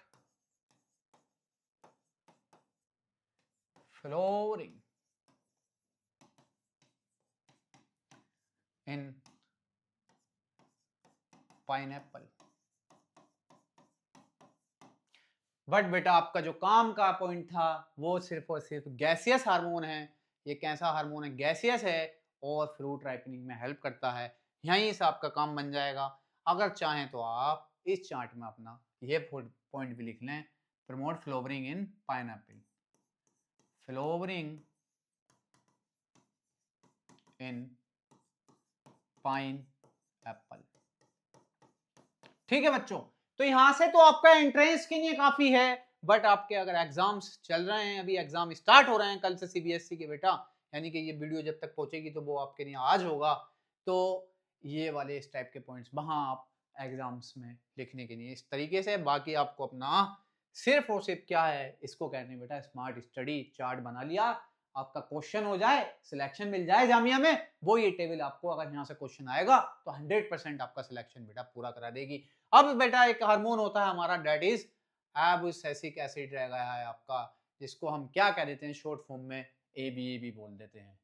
flowering in pineapple. But बेटा आपका जो काम का पॉइंट था वो सिर्फ और सिर्फ गैसियस हार्मोन है। ये कैसा हार्मोन है, गैसियस है, और फ्रूट राइपनिंग में हेल्प करता है। यहीं से आपका काम बन जाएगा। अगर चाहें तो आप इस चार्ट में अपना ये पॉइंट भी लिख लें, प्रमोट फ्लोवरिंग इन पाइनएप्पल, फ्लोवरिंग इन पाइन एप्पल। ठीक है बच्चों, तो यहां से तो आपका एंट्रेंस के लिए काफी है। बट आपके अगर एग्जाम्स चल रहे हैं, अभी एग्जाम स्टार्ट हो रहे हैं कल से सीबीएसई के बेटा, यानी कि ये वीडियो जब तक पहुंचेगी तो वो आपके लिए आज होगा। तो ये वाले इस टाइप के पॉइंट्स वहां आप एग्जाम्स में लिखने के लिए इस तरीके से, बाकी आपको अपना सिर्फ और सिर्फ क्या है इसको कहते हैं बेटा, स्मार्ट स्टडी चार्ट बना लिया। आपका क्वेश्चन हो जाए, सिलेक्शन मिल जाए जामिया में, वो ये टेबल आपको अगर यहाँ से क्वेश्चन आएगा तो 100% आपका सिलेक्शन बेटा पूरा करा देगी। अब बेटा एक हार्मोन होता है हमारा, डेट इज एब्सिसिक एसिड रह गया है आपका, जिसको हम क्या कह देते हैं शॉर्ट फॉर्म में, एबीएबी बोल देते हैं।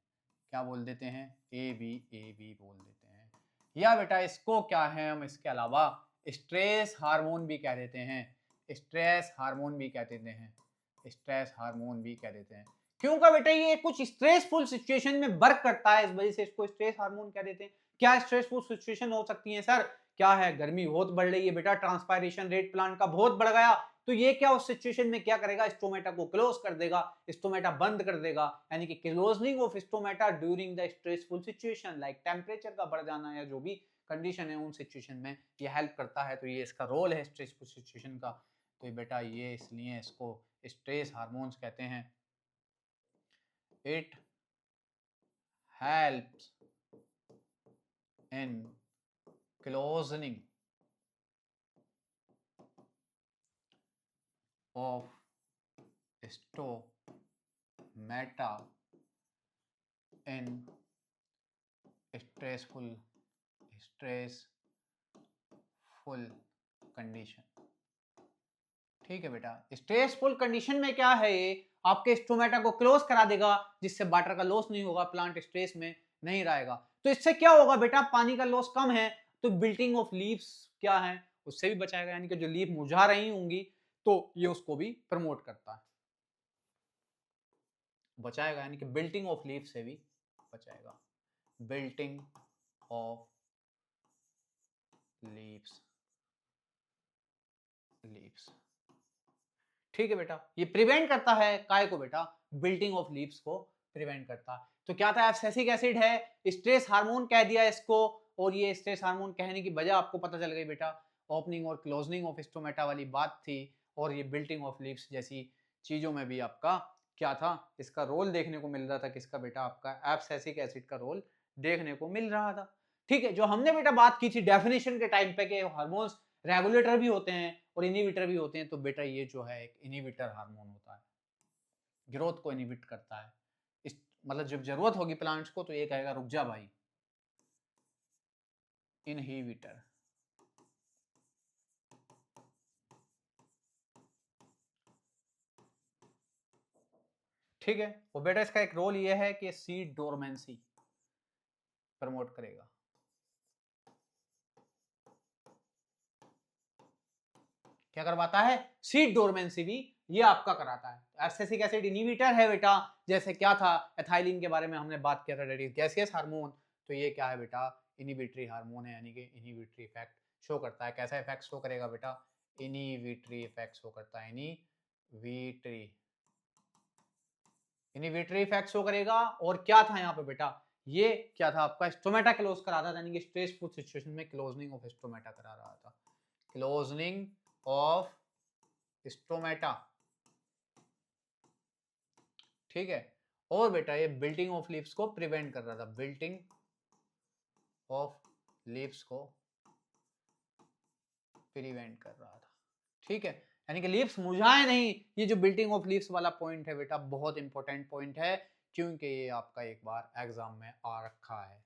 क्या बोल देते हैं, एबीएबी बोल देते हैं। या बेटा इसको क्या है, हम इसके अलावा स्ट्रेस हार्मोन भी कह देते हैं, स्ट्रेस हार्मोन भी कह देते हैं, स्ट्रेस हार्मोन भी कह देते हैं। क्योंकि बेटा ये कुछ स्ट्रेसफुल सिचुएशन में वर्क करता है, इस वजह से इसको स्ट्रेस हार्मोन कह देते हैं। क्या स्ट्रेसफुल सिचुएशन हो सकती है सर, क्या है, गर्मी बहुत बढ़ रही है बेटा, ट्रांसपायरेशन रेट प्लांट का बहुत बढ़ गया, तो ये क्या उस सिचुएशन में क्या करेगा, स्टोमेटा को क्लोज कर देगा, स्टोमेटा बंद कर देगा, यानी कि closing of stomata during the stressful situation like temperature का बढ़ जाना या जो भी कंडीशन है उन सिचुएशन में ये हेल्प करता है। तो ये इसका रोल है स्ट्रेसफुल सिचुएशन का। तो बेटा ये इसलिए इसको स्ट्रेस हार्मोन्स कहते हैं। It helps in closing of stomata in stressful condition. ठीक है बेटा, स्ट्रेसफुल कंडीशन में क्या है, ये आपके स्टोमेटा को क्लोज करा देगा, जिससे वाटर का लॉस नहीं होगा, प्लांट स्ट्रेस में नहीं रहेगा। तो इससे क्या होगा बेटा, पानी का लॉस कम है, तो बिल्टिंग ऑफ लीव्स क्या है उससे भी बचाएगा, यानी कि जो लीफ मुरझा रही होंगी तो ये उसको भी प्रमोट करता है। बचाएगा, यानी कि बिल्टिंग ऑफ लीफ से भी बचाएगा, बिल्टिंग ऑफ लीव्स, लीव्स। ठीक है बेटा, ये प्रिवेंट करता है काय को बेटा, बिल्टिंग ऑफ लीव्स को प्रिवेंट करता है। तो क्या था, एब्सिसिक एसिड है, स्ट्रेस हार्मोन कह दिया इसको, और ये स्ट्रेस हार्मोन कहने की वजह आपको पता चल गई बेटा, ओपनिंग और क्लोजनिंग ऑफ स्टोमेटा वाली बात थी, और ये बिल्टिंग ऑफ लीव्स जैसी चीजों में भी आपका क्या था, इसका रोल देखने को मिल रहा था, किसका बेटा, आपका एब्सिसिक एसिड का रोल देखने को मिल रहा था। ठीक है, जो हमने बेटा बात की थी डेफिनेशन के टाइम पे कि हार्मोन्स रेगुलेटर भी होते हैं और इनिबिटर भी होते हैं, तो बेटा ये जो है एक इनिबिटर हार्मोन होता है, ग्रोथ को इनिबिट करता है। इस मतलब जब जरूरत होगी प्लांट्स को तो ये कहेगा रुक जा भाई, इनहिबिटर। ठीक है, और बेटा इसका एक रोल ये है कि सीड डोरमेंसी प्रमोट करेगा। क्या करवाता है, सीड डोरमेंसी भी ये आपका कराता है। एब्सिसिक एसिड इनिबिटर है बेटा, जैसे क्या था एथाइलिन के बारे में हमने बात किया था, दैट इज गैसियस हार्मोन, तो ये क्या है बेटा, इनिबिटरी हार्मोन है, यानी कि इनिबिटरी इफेक्ट शो करता है। कैसा इफेक्ट शो करेगा बेटा, इनिबिटरी इफेक्ट शो करता है, इनिबिटरी, इनिबिटरी इफेक्ट शो करेगा। और क्या था यहाँ पे बेटा, ये क्या था आपका, स्टोमेटा क्लोज कराता था, यानी कि स्ट्रेसफुल सिचुएशन में क्लोजनिंग ऑफ स्टोमेटा करा रहा था, क्लोजनिंग ऑफ स्टोमेटा। ठीक है, और बेटा ये बिल्डिंग ऑफ लीव्स को प्रिवेंट कर रहा था, बिल्डिंग ऑफ लीव्स को प्रिवेंट कर रहा था। ठीक है, यानी कि लीव्स मुरझाए नहीं। ये जो बिल्डिंग ऑफ लीव्स वाला पॉइंट है बेटा, बहुत इंपॉर्टेंट पॉइंट है, क्योंकि ये आपका एक बार एग्जाम में आ रखा है।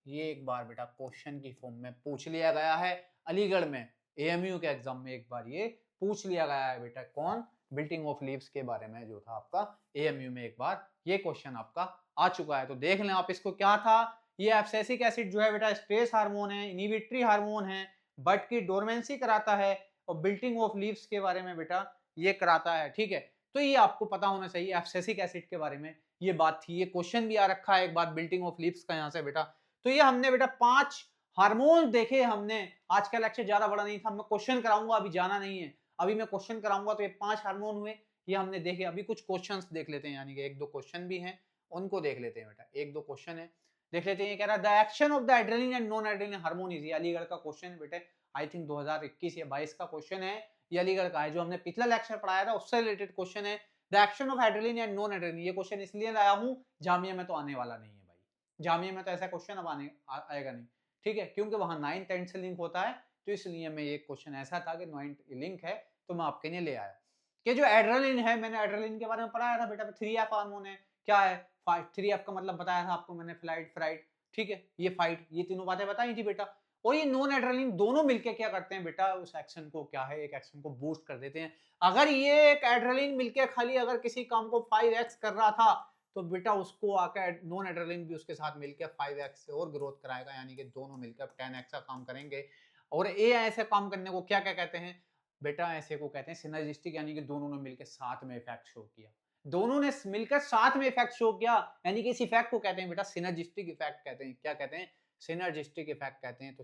ये एक बार बेटा क्वेश्चन की फॉर्म में पूछ लिया गया है अलीगढ़ में, एएमयू के एग्जाम में एक बार ये पूछ लिया गया है बेटा, कौन, बिल्डिंग ऑफ लीव्स के बारे में जो था आपका एएमयू में एक बार ये क्वेश्चन आपका आ चुका है। तो देख लें आप इसको, क्या था, ये एब्सिसिक एसिड जो है बेटा स्ट्रेस हार्मोन है, इनिबिटरी हार्मोन है, बट की डोरमेंसी कराता है, और बिल्डिंग ऑफ लीव्स के बारे में बेटा ये कराता है। ठीक है, तो ये आपको पता होना चाहिए एब्सिसिक एसिड के बारे में ये बात थी, ये क्वेश्चन भी आ रखा है एक बार बिल्डिंग ऑफ लीव्स का यहाँ से बेटा। तो ये हमने बेटा 5 हार्मोन देखे हमने, आज का लेक्चर ज्यादा बड़ा नहीं था, मैं क्वेश्चन कराऊंगा, अभी जाना नहीं है, अभी मैं क्वेश्चन कराऊंगा। तो ये 5 हार्मोन हुए, ये हमने देखे। अभी कुछ क्वेश्चंस देख लेते हैं, यानी कि एक दो क्वेश्चन भी हैं, उनको देख लेते हैं बेटा, एक दो क्वेश्चन है देख लेते हैं। कह रहा है the action of the adrenaline and non adrenaline hormone is, Aligarh का क्वेश्चन है बेटे, आई थिंक 2021 या 22 का क्वेश्चन है, ये अलीगढ़ का है, जो हमने पिछला लेक्चर पढ़ाया था उससे रिलेटेड क्वेश्चन है। The action of adrenaline and non adrenaline, ये क्वेश्चन इसलिए लाया हूं, जामिया में तो आने वाला नहीं है भाई, जामिया में तो ऐसा क्वेश्चन अब आएगा नहीं। ठीक है, क्योंकि वहां 9th 10th से लिंक होता है, तो इसलिए मैं ये क्वेश्चन ऐसा था कि 9th लिंक है, तो मैं आपके लिए ले आया कि जो एड्रेनलिन है, मैंने एड्रेनलिन के बारे में पढ़ाया था बेटा, 3F हार्मोन है, क्या है 3F का मतलब बताया था आपको मैंने, फ्लाइट फ्राइट, ठीक है, ये फाइट, ये तीनों बातें बताई थी बेटा। और ये नॉन एड्रेनलिन दोनों मिलके क्या करते हैं बेटा, उस एक्शन को क्या है, एक एक्शन को बूस्ट कर देते हैं। अगर ये एक एड्रेनलिन मिलके खाली अगर किसी काम को 5x कर रहा था, तो बेटा उसको आकर नॉन एड्रेनलिन भी उसके साथ मिलकर 5x से और ग्रोथ कराएगा, यानी कि दोनों मिलकर 10x का काम करेंगे। और ये ऐसे काम करने को क्या क्या कहते हैं बेटा, ऐसे को कहते हैं सिनर्जिस्टिक, यानी कि दोनों ने मिलकर साथ में इफेक्ट शो किया, दोनों ने मिलकर साथ में इफेक्ट शो किया, यानी कि इस इफेक्ट को कहते हैं बेटा सिनर्जिस्टिक इफेक्ट कहते हैं। क्या कहते हैं, सिनर्जिस्टिक इफेक्ट कहते हैं। तो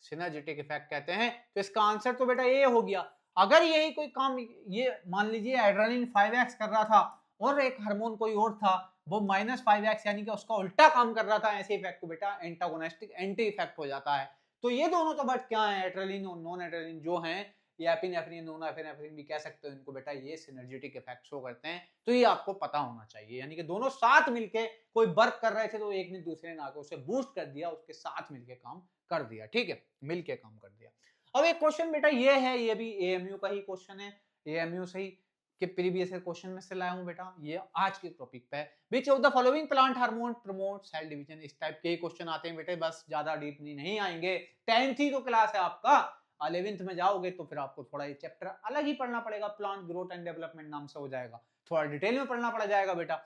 सिनर्जिटिक इफेक्ट कहते हैं। तो इसका आंसर तो बेटा ये हो गया। अगर यही कोई काम, ये मान लीजिए एड्रेनलिन 5x कर रहा था और एक हार्मोन कोई और था वो -5x, यानी कि उसका उल्टा काम कर रहा था, ऐसे इफेक्ट को बेटा एंटागोनिस्टिक एंटी इफेक्ट हो जाता है। तो ये दोनों तो बट क्या है, एड्रेनलिन और नॉन एड्रेनलिन जो हैं, ये एपिनेफ्रिन नॉन एपिनेफ्रिन भी कह सकते हो इनको बेटा, ये सिनर्जिटिक इफेक्ट शो करते हैं। तो ये आपको पता होना चाहिए, यानी कि दोनों साथ मिलके कोई वर्क कर रहे थे, तो एक ने दूसरे ने आकर उसे बूस्ट कर दिया, उसके साथ मिलके काम कर दिया। ठीक है, मिलके काम कर दिया। अब एक क्वेश्चन बेटा ये है, ये भी एएमयू का ही क्वेश्चन है, एएमयू से ही कि प्रीवियस क्वेश्चन में से लाया हूं बेटा, ये आज के टॉपिक पे। Which of the following plant hormone promote cell division, इस टाइप के क्वेश्चन आते हैं बेटे, बस ज्यादा डीपली नहीं आएंगे। 10th ही तो क्लास है आपका, 11th में जाओगे तो फिर आपको थोड़ा ये चैप्टर अलग ही पढ़ना पड़ेगा, प्लांट ग्रोथ एंड डेवलपमेंट नाम से हो जाएगा, थोड़ा डिटेल में पढ़ना पड़ जाएगा बेटा।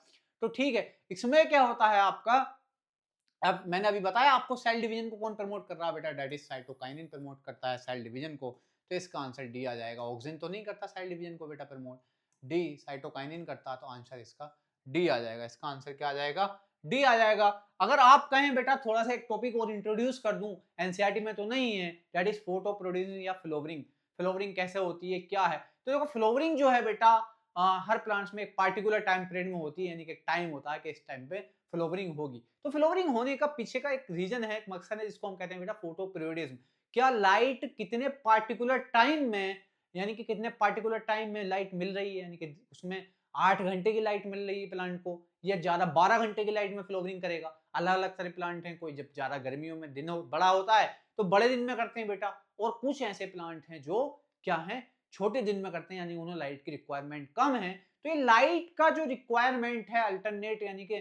तो ठीक है, इसमें क्या होता है आपका, अब मैंने अभी बताया आपको सेल डिवीजन को कौन प्रमोट कर रहा है बेटा, दैट इज साइटोकाइनिन प्रमोट करता है सेल डिवीजन को। तो इसका आंसर डी आ जाएगा, ऑक्सिन तो नहीं करता सेल डिवीजन को बेटा प्रमोट, डी साइटोकाइनिन करता, तो आंसर इसका डी आ जाएगा। इसका आंसर क्या आ जाएगा? डी आ जाएगा। अगर आप कहें बेटा थोड़ा सा एक टॉपिक और इंट्रोड्यूस कर दूं, एनसीईआरटी में तो नहीं है, दैट इज फोटो प्रोड्यूसिंग या फ्लावरिंग। फ्लावरिंग कैसे होती है, क्या है? तो देखो फ्लावरिंग जो है बेटा हर प्लांट्स में एक पार्टिकुलर टाइम पीरियड में होती है, यानी कि एक टाइम होता है कि इस टाइम पे फ्लावरिंग होगी। तो फ्लावरिंग होने का पीछे का एक रीजन है, एक मकसद है, जिसको हम कहते हैं बेटा फोटो पीरियडिज्म। क्या लाइट कितने पार्टिकुलर टाइम में, यानी कि कितने पार्टिकुलर टाइम में लाइट मिल रही है, यानी कि उसमें 8 घंटे की लाइट मिल रही है प्लांट को, या ज्यादा 12 घंटे की लाइट में फ्लावरिंग करेगा। अलग अलग सारे प्लांट हैं, कोई जब ज्यादा गर्मियों में दिन बड़ा होता है तो बड़े दिन में करते हैं बेटा, और कुछ ऐसे प्लांट हैं जो क्या है, छोटे दिन में करते हैं, यानी उन्हें लाइट की रिक्वायरमेंट कम है। तो ये लाइट का जो रिक्वायरमेंट है अल्टरनेट, यानी कि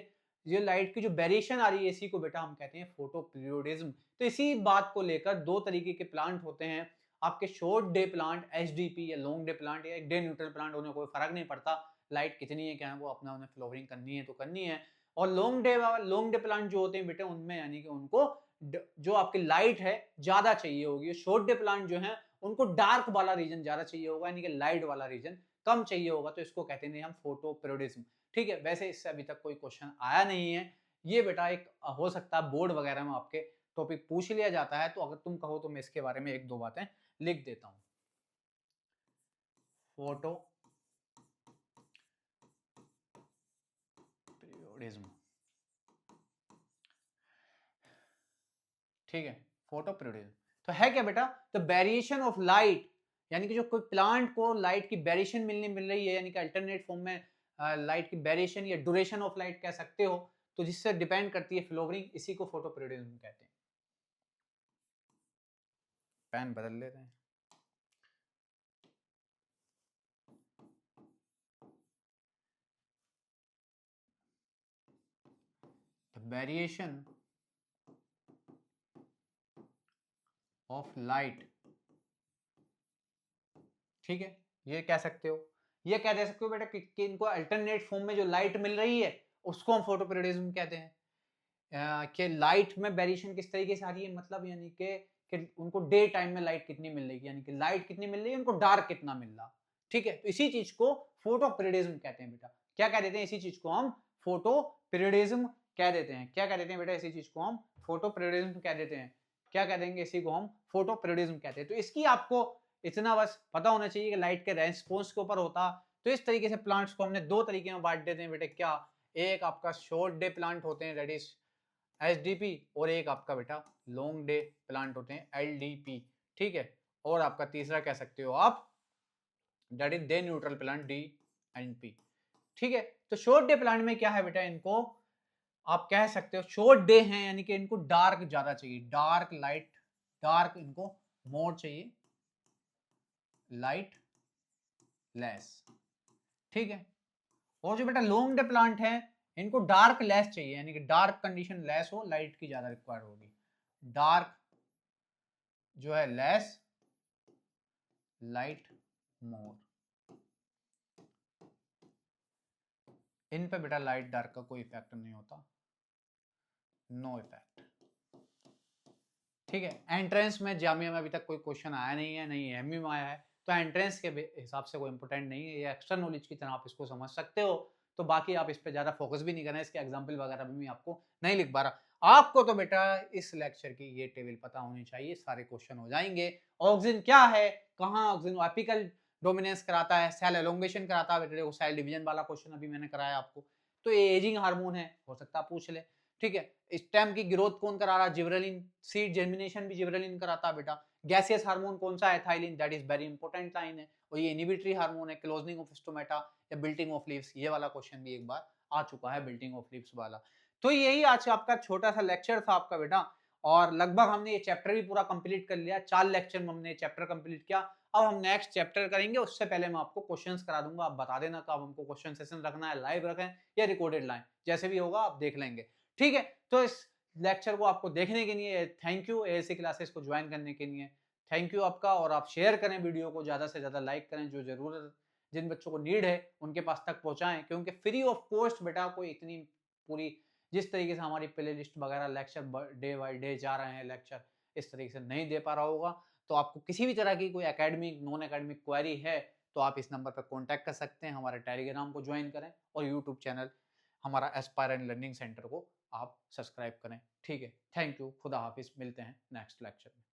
ये लाइट की जो वेरिएशन आ रही है, इसी को बेटा हम कहते हैं फोटो पीरियोडिज्म। तो इसी बात को लेकर दो तरीके के प्लांट होते हैं आपके, शॉर्ट डे प्लांट एचडीपी, या लॉन्ग डे प्लांट, या एक डे न्यूट्रल प्लांट, उन्हें कोई फर्क नहीं पड़ता लाइट कितनी है क्या है, वो अपना उन्हें फ्लावरिंग करनी है तो करनी है। और लॉन्ग डे प्लांट जो होते हैं बेटे, उनमें यानी कि उनको जो आपकी लाइट है ज्यादा चाहिए होगी। शॉर्ट डे प्लांट जो है उनको डार्क वाला रीजन ज्यादा चाहिए होगा, यानी कि लाइट वाला रीजन कम चाहिए होगा, तो इसको कहते हैं हम फोटो पीरियोडिज्म। ठीक है, वैसे इससे अभी तक कोई क्वेश्चन आया नहीं है। ये बेटा एक हो सकता है बोर्ड वगैरह में आपके टॉपिक पूछ लिया जाता है, तो अगर तुम कहो तो मैं इसके बारे में एक दो बातें लिख देता हूं। फोटो पीरियोडिज्म, ठीक है, फोटो पीरियोडिज्म तो है क्या बेटा? द वेरिएशन ऑफ लाइट, यानी कि जो कोई प्लांट को लाइट की वेरिएशन मिल रही है, यानी कि अल्टरनेट फॉर्म में लाइट की वेरिएशन या ड्यूरेशन ऑफ लाइट कह सकते हो, तो जिससे डिपेंड करती है फ्लोवरिंग, इसी को फोटो पीरियोडिज्म कहते हैं। पेन बदल लेते हैं। वेरिएशन ऑफ लाइट, ठीक है, ये कह सकते हो। ये कह दे सकते हो बेटा कि इनको अल्टरनेट फॉर्म में जो लाइट मिल रही है उसको हम फोटो पीरियोडिज्म कहते हैं। कि लाइट में वेरिएशन किस तरीके से आ रही है, मतलब यानी कि उनको डे टाइम में लाइट कितनी मिल रही है, यानी कि लाइट कितनी मिल रही है, उनको डार्क कितना मिल रहा। ठीक है, तो इसी चीज को फोटो पीरियोडिज्म कहते हैं बेटा। क्या कह देते हैं इसी चीज को हम? फोटो पीरियोडिज्म कह देते हैं। क्या कह देते हैं बेटा? इसी चीज को हम फोटो पीरियोडिज्म कह देते हैं। क्या कह देंगे? इसी को हम फोटो पीरियोडिज्म कहते हैं। तो इसकी आपको इतना बस पता होना चाहिए कि लाइट के रेस्पॉन्स के ऊपर होता। तो इस तरीके से प्लांट्स को हमने दो तरीके में बांट देते हैं बेटे। क्या? एक आपका शॉर्ट डे प्लांट होते हैं, दैट इज एचडीपी, और एक आपका बेटा लॉन्ग डे प्लांट होते हैं, एलडीपी। ठीक है, और आपका तीसरा कह सकते हो आप, that is day neutral plant, D and P. ठीक है, तो शॉर्ट डे प्लांट में क्या है बेटा, इनको आप कह सकते हो शॉर्ट डे हैं, यानी कि इनको डार्क ज्यादा चाहिए, डार्क लाइट, डार्क इनको मोर चाहिए, लाइट लेस। ठीक है, और जो बेटा लॉन्ग डे प्लांट है, इनको डार्क लेस चाहिए, यानी कि डार्क कंडीशन लेस हो, लाइट की ज्यादा रिक्वायर्ड होगी। डार्क जो है लेस, लाइट मोर। इन पे बेटा लाइट डार्क का कोई इफेक्ट नहीं होता, नो इफेक्ट। ठीक है, एंट्रेंस में जामिया में अभी तक कोई क्वेश्चन आया नहीं है, नहीं एमयू में आया है, तो एंट्रेंस के हिसाब से कोई इंपॉर्टेंट नहीं है, ये एक्स्ट्रा नॉलेज की तरह आप इसको समझ सकते हो। तो बाकी आप इस पे ज्यादा फोकस भी नहीं करना है, इसके एग्जाम्पल वगैरह भी मैं आपको नहीं लिख पा रहा। आपको तो बेटा इस लेक्चर की ये टेबल पता होनी चाहिए, सारे क्वेश्चन हो जाएंगे। ऑक्सिन क्या है, कहाँ ऑक्सिन एपिकल डोमिनेंस कराता है, सेल एलोंगेशन कराता है, बेटे सेल डिवीजन वाला क्वेश्चन अभी मैंने कराया आपको। तो ये एजिंग हार्मोन है, हो सकता है पूछ ले। ठीक है, स्टेम की ग्रोथ कौन करा रहा है? जिब्रेलिन। सीड जर्मिनेशन भी जिब्रेलिन कराता है बेटा। गैसियस हार्मोन कौन सा है? Ethylene, that is very important line है। और ये इनहिबिटरी हार्मोन है, क्लोजनिंग ऑफ स्टोमेटा या बिल्टिंग ऑफ लीव्स। ये वाला क्वेश्चन भी एक बार आ चुका है, बिल्टिंग ऑफ लीव्स वाला। तो यही आज आपका छोटा सा लेक्चर था आपका बेटा, और लगभग हमने ये चैप्टर भी पूरा कंप्लीट कर लिया। 4 लेक्चर में हमने चैप्टर कंप्लीट किया। अब हम नेक्स्ट चैप्टर करेंगे, उससे पहले मैं आपको क्वेश्चंस करा दूंगा। आप बता देना कब हमको क्वेश्चन सेशन रखना है, लाइव रखें या रिकॉर्डेड लाइन, जैसे भी होगा आप देख लेंगे। ठीक है, तो इस लेक्चर को आपको देखने के लिए थैंक यू, एएससी क्लासेस को ज्वाइन करने के लिए थैंक यू आपका। और आप शेयर करें वीडियो को, ज़्यादा से ज़्यादा लाइक करें, जो ज़रूरत जिन बच्चों को नीड है उनके पास तक पहुंचाएं, क्योंकि फ्री ऑफ कॉस्ट बेटा कोई इतनी पूरी, जिस तरीके से हमारी प्ले लिस्ट वगैरह लेक्चर डे बाई डे जा रहे हैं लेक्चर, इस तरीके से नहीं दे पा रहा होगा। तो आपको किसी भी तरह की कोई एकेडमिक नॉन एकेडमिक क्वेरी है तो आप इस नंबर पर कॉन्टैक्ट कर सकते हैं। हमारे टेलीग्राम को ज्वाइन करें और यूट्यूब चैनल हमारा एस्पायरेंट लर्निंग सेंटर को आप सब्सक्राइब करें। ठीक है, थैंक यू, खुदा हाफिज़, मिलते हैं नेक्स्ट लेक्चर में।